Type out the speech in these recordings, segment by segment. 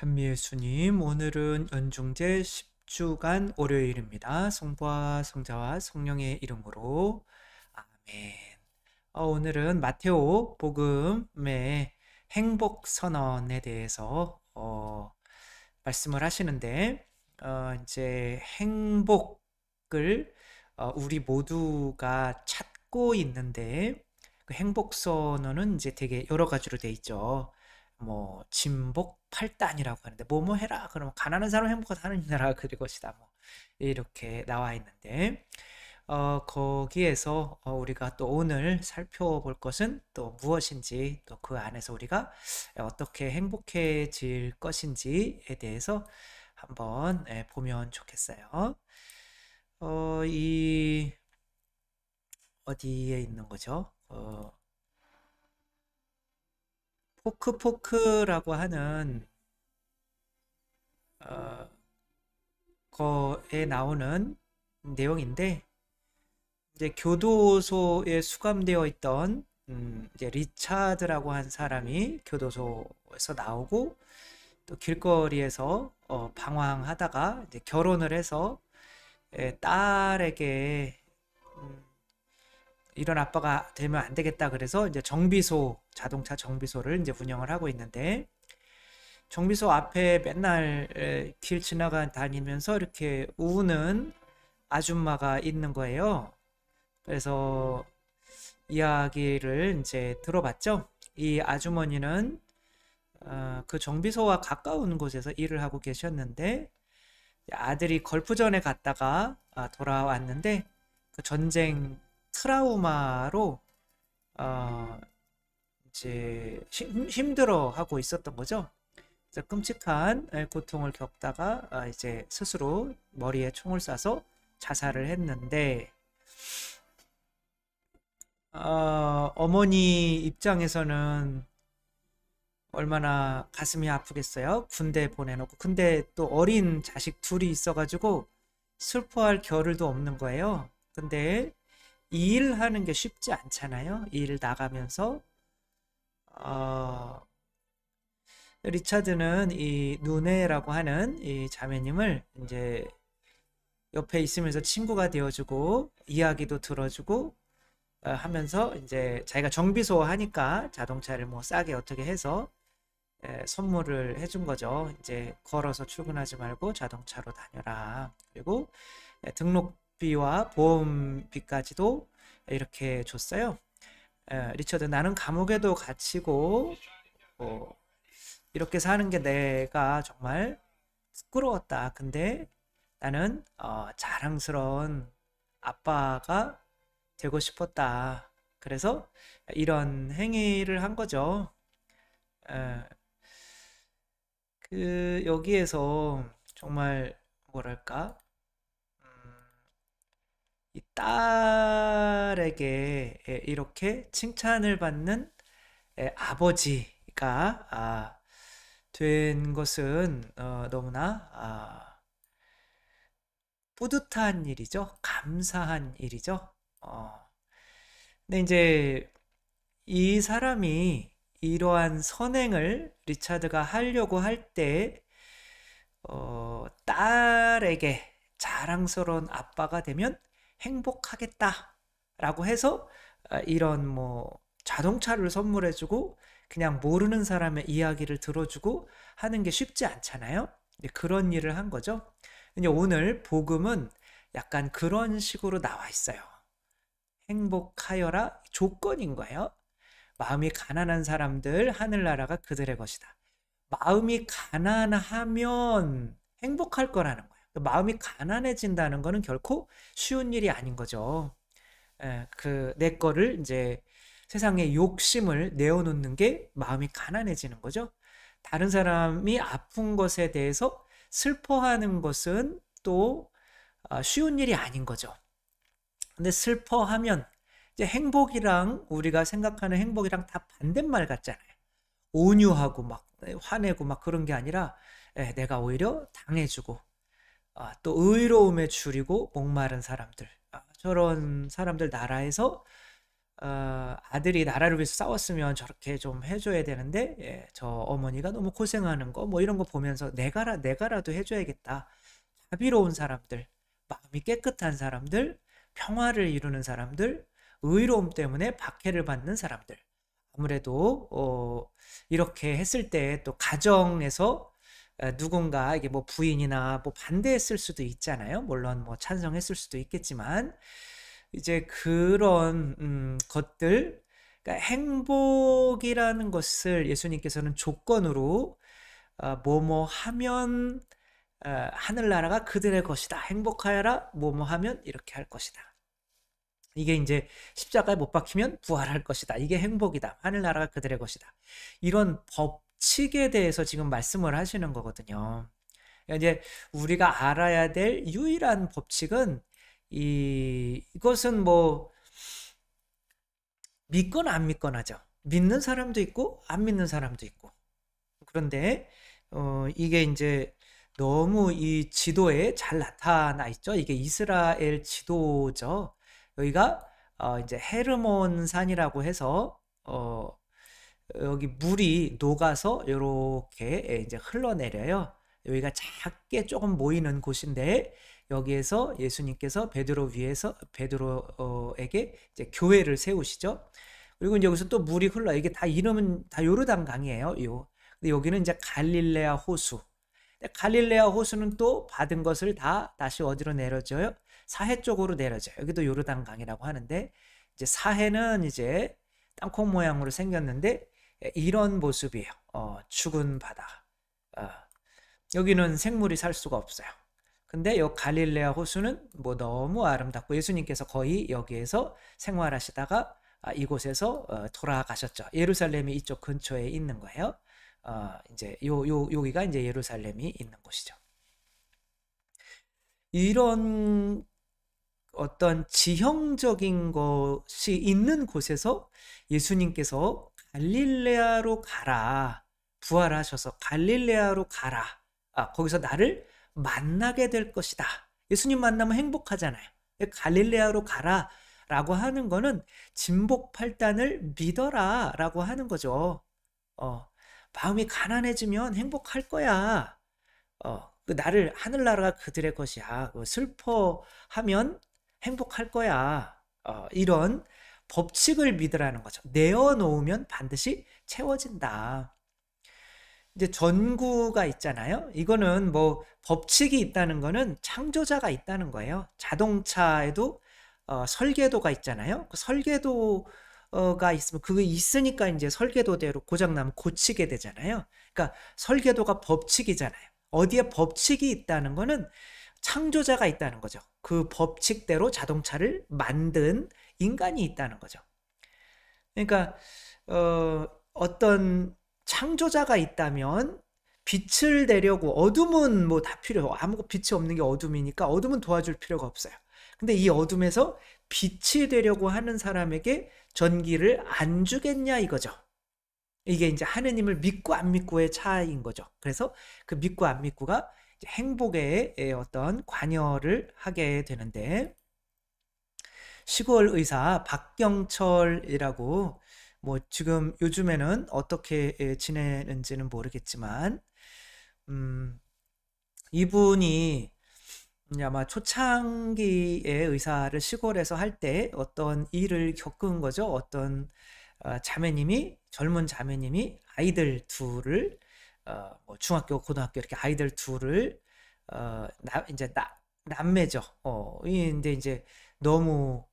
찬미예수님, 오늘은 연중제 10주간 월요일입니다. 성부와 성자와 성령의 이름으로 아멘. 오늘은 마테오 복음의 행복 선언에 대해서 말씀을 하시는데, 이제 행복을 우리 모두가 찾고 있는데, 그 행복 선언은 이제 되게 여러 가지로 돼 있죠. 뭐 진복 8단이라고 하는데 뭐뭐 해라 그러면 가난한 사람 행복하게 사는 나라가 그릴 것이다, 뭐 이렇게 나와 있는데, 거기에서 우리가 또 오늘 살펴볼 것은 또 무엇인지, 또 그 안에서 우리가 어떻게 행복해질 것인지에 대해서 한번 보면 좋겠어요. 이 어디에 있는 거죠? 포크포크라고 하는 거에 나오는 내용인데, 이제 교도소에 수감되어 있던 이제 리차드라고 한 사람이 교도소에서 나오고, 또 길거리에서 방황하다가 이제 결혼을 해서 딸에게 이런 아빠가 되면 안 되겠다 그래서 이제 정비소, 자동차 정비소를 이제 운영을 하고 있는데, 정비소 앞에 맨날 길 다니면서 이렇게 우는 아줌마가 있는 거예요. 그래서 이야기를 이제 들어봤죠. 이 아주머니는 그 정비소와 가까운 곳에서 일을 하고 계셨는데, 아들이 걸프전에 갔다가 돌아왔는데, 그 전쟁 트라우마로 이제 힘들어 하고 있었던 거죠. 그래서 끔찍한 고통을 겪다가 이제 스스로 머리에 총을 쏴서 자살을 했는데, 어머니 입장에서는 얼마나 가슴이 아프겠어요. 군대 보내놓고, 근데 또 어린 자식 둘이 있어가지고 슬퍼할 겨를도 없는 거예요. 근데 이 일 하는 게 쉽지 않잖아요. 이 일 나가면서 리차드는 이 누네라고 하는 이 자매님을 이제 옆에 있으면서 친구가 되어주고 이야기도 들어주고 하면서, 이제 자기가 정비소 하니까 자동차를 뭐 싸게 어떻게 해서 선물을 해준 거죠. 이제 걸어서 출근하지 말고 자동차로 다녀라. 그리고 등록비와 보험비까지도 이렇게 줬어요. 리처드, 나는 감옥에도 갇히고 이렇게 사는 게 내가 정말 부끄러웠다. 근데 나는 자랑스러운 아빠가 되고 싶었다. 그래서 이런 행위를 한 거죠. 여기에서 정말 뭐랄까, 이 딸에게 이렇게 칭찬을 받는 아버지가 된 것은 너무나 뿌듯한 일이죠. 감사한 일이죠. 근데 이제 이 사람이 이러한 선행을 리차드가 하려고 할 때, 딸에게 자랑스러운 아빠가 되면 행복하겠다라고 해서 이런 뭐 자동차를 선물해주고 그냥 모르는 사람의 이야기를 들어주고 하는 게 쉽지 않잖아요. 그런 일을 한 거죠. 근데 오늘 복음은 약간 그런 식으로 나와 있어요. 행복하여라 조건인 거예요. 마음이 가난한 사람들, 하늘나라가 그들의 것이다. 마음이 가난하면 행복할 거라는 거예요. 마음이 가난해진다는 거는 결코 쉬운 일이 아닌 거죠. 내 거를 이제 세상에 욕심을 내어놓는 게 마음이 가난해지는 거죠. 다른 사람이 아픈 것에 대해서 슬퍼하는 것은 또 쉬운 일이 아닌 거죠. 근데 슬퍼하면 이제 행복이랑, 우리가 생각하는 행복이랑 다 반대말 같잖아요. 온유하고 막 화내고 막 그런 게 아니라 내가 오히려 당해주고, 또 의로움에 줄이고 목마른 사람들, 저런 사람들 나라에서 아들이 나라를 위해서 싸웠으면 저렇게 좀 해줘야 되는데 저 어머니가 너무 고생하는 거 뭐 이런 거 보면서 내가라도 해줘야겠다. 자비로운 사람들, 마음이 깨끗한 사람들, 평화를 이루는 사람들, 의로움 때문에 박해를 받는 사람들. 아무래도 이렇게 했을 때 또 가정에서 누군가 이게 뭐 부인이나 뭐 반대했을 수도 있잖아요. 물론 뭐 찬성했을 수도 있겠지만 이제 그런 것들, 그러니까 행복이라는 것을 예수님께서는 조건으로 뭐뭐 하면 하늘나라가 그들의 것이다. 행복하여라. 뭐뭐 하면 이렇게 할 것이다. 이게 이제 십자가에 못 박히면 부활할 것이다. 이게 행복이다. 하늘나라가 그들의 것이다. 이런 법칙에 대해서 지금 말씀을 하시는 거거든요. 그러니까 이제 우리가 알아야 될 유일한 법칙은 이것은 뭐 믿거나 안 믿거나죠. 믿는 사람도 있고 안 믿는 사람도 있고. 그런데 이게 이제 너무 이 지도에 잘 나타나 있죠. 이게 이스라엘 지도죠. 여기가 이제 헤르몬 산이라고 해서 여기 물이 녹아서 이렇게 이제 흘러내려요. 여기가 작게 조금 모이는 곳인데 여기에서 예수님께서 베드로에게 이제 교회를 세우시죠. 그리고 이제 여기서 또 물이 흘러. 이게 다 이름은 다 요르단 강이에요. 근데 여기는 이제 갈릴레아 호수. 갈릴레아 호수는 또 받은 것을 다 다시 어디로 내려져요? 사해 쪽으로 내려져요. 여기도 요르단 강이라고 하는데 이제 사해는 이제 땅콩 모양으로 생겼는데 이런 모습이에요. 죽은 바다. 여기는 생물이 살 수가 없어요. 근데 이 갈릴레아 호수는 뭐 너무 아름답고 예수님께서 거의 여기에서 생활하시다가 이곳에서 돌아가셨죠. 예루살렘이 이쪽 근처에 있는 거예요. 이제 여기가 이제 예루살렘이 있는 곳이죠. 이런 어떤 지형적인 것이 있는 곳에서 예수님께서 갈릴레아로 가라. 부활하셔서 갈릴레아로 가라. 거기서 나를 만나게 될 것이다. 예수님 만나면 행복하잖아요. 갈릴레아로 가라 라고 하는 거는 진복팔단을 믿어라 라고 하는 거죠. 마음이 가난해지면 행복할 거야. 나를 하늘나라가 그들의 것이야. 슬퍼하면 행복할 거야. 이런 법칙을 믿으라는 거죠. 내어놓으면 반드시 채워진다. 이제 전구가 있잖아요. 이거는 뭐 법칙이 있다는 거는 창조자가 있다는 거예요. 자동차에도 설계도가 있잖아요. 그 설계도가 있으면 그게 있으니까 이제 설계도대로 고장나면 고치게 되잖아요. 그러니까 설계도가 법칙이잖아요. 어디에 법칙이 있다는 거는 창조자가 있다는 거죠. 그 법칙대로 자동차를 만든 인간이 있다는 거죠. 그러니까 어떤 창조자가 있다면 빛을 내려고, 어둠은 뭐 다 아무 빛이 없는 게 어둠이니까 어둠은 도와줄 필요가 없어요. 근데 이 어둠에서 빛이 되려고 하는 사람에게 전기를 안 주겠냐 이거죠. 이게 이제 하느님을 믿고 안 믿고의 차이인 거죠. 그래서 그 믿고 안 믿고가 행복에 어떤 관여를 하게 되는데, 시골 의사 박경철이라고, 뭐 지금 요즘에는 어떻게 지내는지는 모르겠지만 이분이 아마 초창기에 의사를 시골에서 할 때 어떤 일을 겪은 거죠. 어떤 젊은 자매님이 아이들 둘을 뭐 중학교, 고등학교 이렇게 아이들 둘을 이제 남매죠. 근데 이제 너무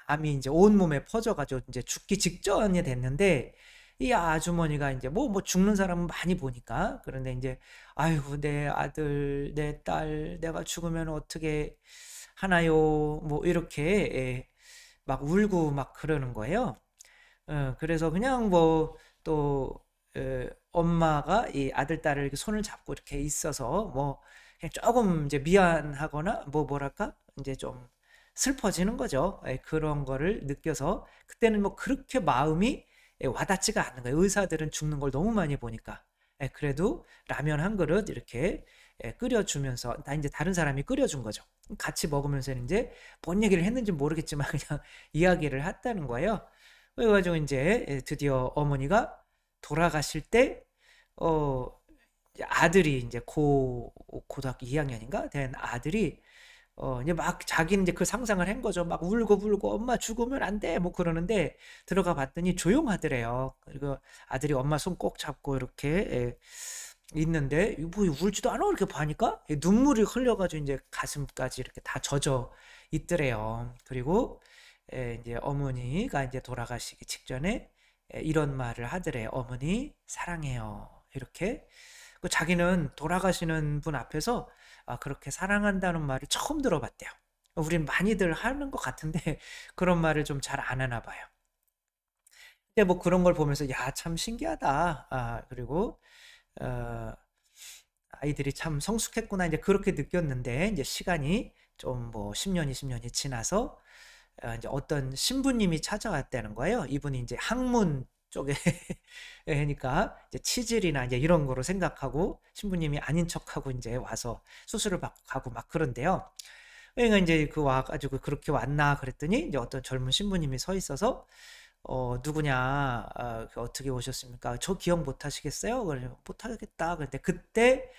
암이 이제 온몸에 퍼져가지고 이제 죽기 직전이 됐는데, 이 아주머니가 이제 뭐 죽는 사람은 많이 보니까, 그런데 이제 아이고 내 아들 내 딸 내가 죽으면 어떻게 하나요 뭐 이렇게 막 울고 막 그러는 거예요. 그래서 그냥 뭐 또 엄마가 이 아들 딸을 이렇게 손을 잡고 이렇게 있어서 뭐 그냥 조금 이제 미안하거나 뭐랄까 이제 좀 슬퍼지는 거죠. 그런 거를 느껴서 그때는 뭐 그렇게 마음이 와닿지가 않는 거예요. 의사들은 죽는 걸 너무 많이 보니까. 그래도 라면 한 그릇 이렇게 끓여주면서 이제 다른 사람이 끓여준 거죠. 같이 먹으면서 이제 뭔 얘기를 했는지 모르겠지만 그냥 이야기를 했다는 거예요. 그래가지고 이제 드디어 어머니가 돌아가실 때 이제 아들이 이제 고등학교 2학년인가 된 아들이 이제 막 자기는 이제 그 상상을 한 거죠. 막 울고 불고 엄마 죽으면 안 돼. 뭐 그러는데 들어가 봤더니 조용하더래요. 그리고 아들이 엄마 손 꼭 잡고 이렇게 있는데 뭐 울지도 않아. 이렇게 봐니까 눈물이 흘려가지고 이제 가슴까지 이렇게 다 젖어 있더래요. 그리고 이제 어머니가 이제 돌아가시기 직전에 이런 말을 하더래요. 어머니 사랑해요. 이렇게. 자기는 돌아가시는 분 앞에서 그렇게 사랑한다는 말을 처음 들어봤대요. 우린 많이들 하는 것 같은데 그런 말을 좀 잘 안 하나 봐요. 근데 뭐 그런 걸 보면서 야, 참 신기하다. 그리고 아이들이 참 성숙했구나 이제 그렇게 느꼈는데 이제 시간이 좀 뭐 10년, 20년이 지나서 이제 어떤 신부님이 찾아왔다는 거예요. 이분이 이제 학문 쪽에 하니까 이제 치질이나 이제 이런 거로 생각하고 신부님이 아닌 척하고 이제 와서 수술을 받고 가고 막 그런데요. 그러니까 이제 그 와가지고 그렇게 왔나 그랬더니 이제 어떤 젊은 신부님이 서 있어서 누구냐, 어떻게 오셨습니까? 저 기억 못 하시겠어요? 그래, 못 하겠다. 그런데 그때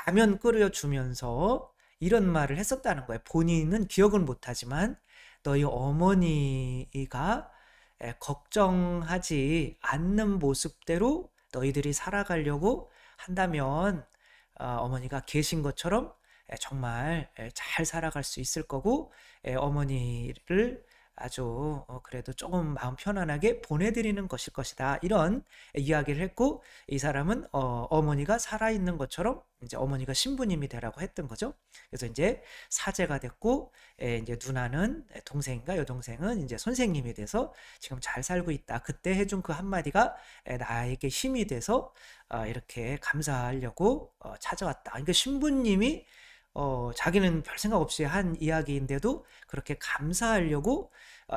라면 끓여주면서 이런 말을 했었다는 거예요. 본인은 기억은 못하지만 너희 어머니가 걱정하지 않는 모습대로 너희들이 살아가려고 한다면 어머니가 계신 것처럼 정말 잘 살아갈 수 있을 거고 어머니를 아주 그래도 조금 마음 편안하게 보내드리는 것일 것이다. 이런 이야기를 했고 이 사람은 어머니가 살아있는 것처럼 이제 어머니가 신부님이 되라고 했던 거죠. 그래서 이제 사제가 됐고 이제 누나는 동생인가 여동생은 이제 선생님이 돼서 지금 잘 살고 있다. 그때 해준 그 한마디가 나에게 힘이 돼서 이렇게 감사하려고 찾아왔다. 그러니까 신부님이 자기는 별 생각 없이 한 이야기인데도 그렇게 감사하려고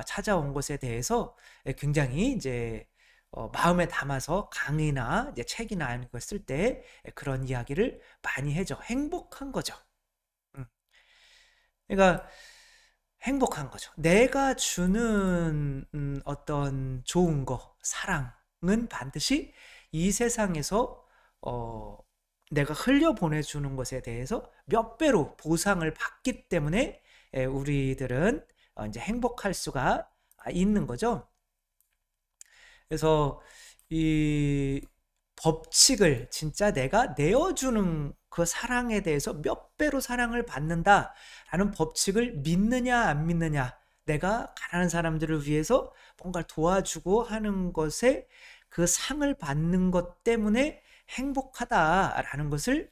찾아온 것에 대해서 굉장히 이제 마음에 담아서 강의나 이제 책이나 이런 걸 쓸 때 그런 이야기를 많이 해줘. 행복한 거죠. 그러니까 행복한 거죠. 내가 주는 어떤 좋은 거, 사랑은 반드시 이 세상에서 내가 흘려보내주는 것에 대해서 몇 배로 보상을 받기 때문에 우리들은 이제 행복할 수가 있는 거죠. 그래서 이 법칙을 진짜 내가 내어주는 그 사랑에 대해서 몇 배로 사랑을 받는다라는 법칙을 믿느냐 안 믿느냐, 내가 가난한 사람들을 위해서 뭔가를 도와주고 하는 것에 그 상을 받는 것 때문에 행복하다라는 것을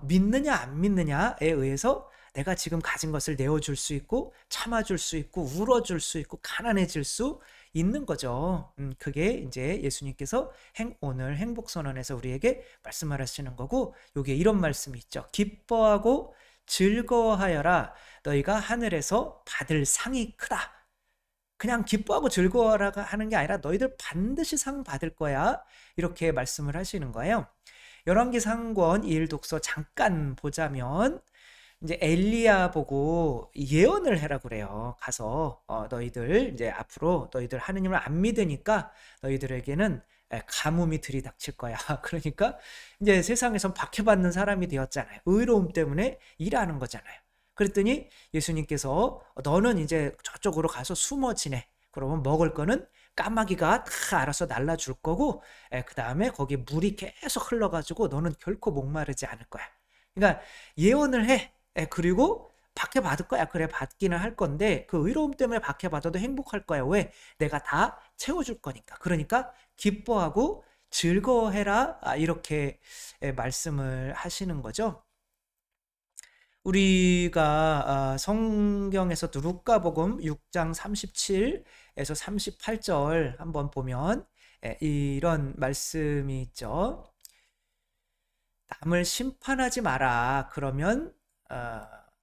믿느냐 안 믿느냐에 의해서 내가 지금 가진 것을 내어줄 수 있고 참아줄 수 있고 울어줄 수 있고 가난해질 수 있는 거죠. 그게 이제 예수님께서 오늘 행복선언에서 우리에게 말씀하시는 거고, 여기에 이런 말씀이 있죠. 기뻐하고 즐거워하여라. 너희가 하늘에서 받을 상이 크다. 그냥 기뻐하고 즐거워라 하는 게 아니라 너희들 반드시 상 받을 거야. 이렇게 말씀을 하시는 거예요. 열왕기상권 2일 독서 잠깐 보자면 이제 엘리야 보고 예언을 해라 그래요. 가서 너희들 이제 앞으로 너희들 하느님을 안 믿으니까 너희들에게는 가뭄이 들이닥칠 거야. 그러니까 이제 세상에선 박해받는 사람이 되었잖아요. 의로움 때문에 일하는 거잖아요. 그랬더니 예수님께서 너는 이제 저쪽으로 가서 숨어 지내. 그러면 먹을 거는 까마귀가 다 알아서 날라줄 거고 그 다음에 거기 물이 계속 흘러가지고 너는 결코 목마르지 않을 거야. 그러니까 예언을 해. 그리고 박해받을 거야. 그래, 받기는 할 건데 그 의로움 때문에 박해받아도 행복할 거야. 왜? 내가 다 채워줄 거니까. 그러니까 기뻐하고 즐거워해라. 이렇게 말씀을 하시는 거죠. 우리가 성경에서도 루카복음 6장 37에서 38절 한번 보면 이런 말씀이 있죠. 남을 심판하지 마라. 그러면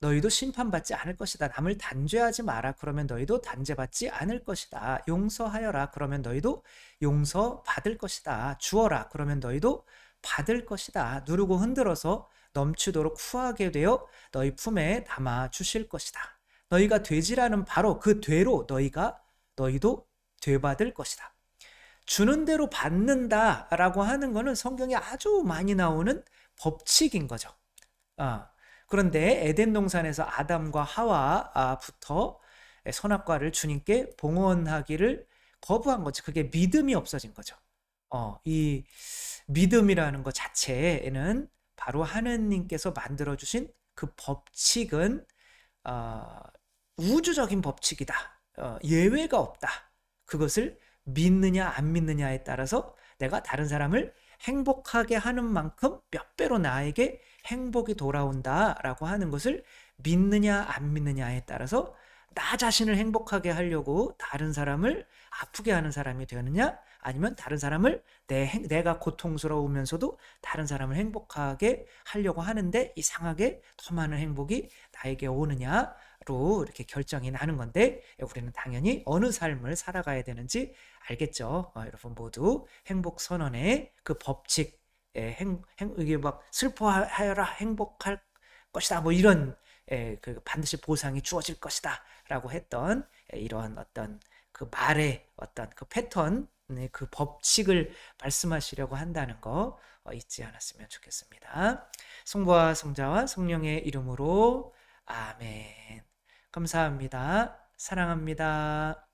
너희도 심판받지 않을 것이다. 남을 단죄하지 마라. 그러면 너희도 단죄받지 않을 것이다. 용서하여라. 그러면 너희도 용서받을 것이다. 주어라. 그러면 너희도 받을 것이다. 누르고 흔들어서 넘치도록 후하게 되어 너희 품에 담아 주실 것이다. 너희가 되지라는 바로 그 되로 너희도 되받을 것이다. 주는 대로 받는다라고 하는 거는 성경에 아주 많이 나오는 법칙인 거죠. 그런데 에덴 동산에서 아담과 하와부터 선악과를 주님께 봉헌하기를 거부한 거죠. 그게 믿음이 없어진 거죠. 이 믿음이라는 것 자체에는 바로 하느님께서 만들어주신 그 법칙은 우주적인 법칙이다. 예외가 없다. 그것을 믿느냐 안 믿느냐에 따라서 내가 다른 사람을 행복하게 하는 만큼 몇 배로 나에게 행복이 돌아온다라고 하는 것을 믿느냐 안 믿느냐에 따라서 나 자신을 행복하게 하려고 다른 사람을 아프게 하는 사람이 되느냐, 아니면 다른 사람을 내가 고통스러우면서도 다른 사람을 행복하게 하려고 하는데 이상하게 더 많은 행복이 나에게 오느냐로 이렇게 결정이 나는 건데, 우리는 당연히 어느 삶을 살아가야 되는지 알겠죠? 여러분 모두 행복 선언의 그 법칙, 이게 막 슬퍼하여라 행복할 것이다 뭐 이런 그 반드시 보상이 주어질 것이다 라고 했던 이러한 어떤 그 말의 어떤 그 패턴, 그 법칙을 말씀하시려고 한다는 거 잊지 않았으면 좋겠습니다. 성부와 성자와 성령의 이름으로 아멘. 감사합니다. 사랑합니다.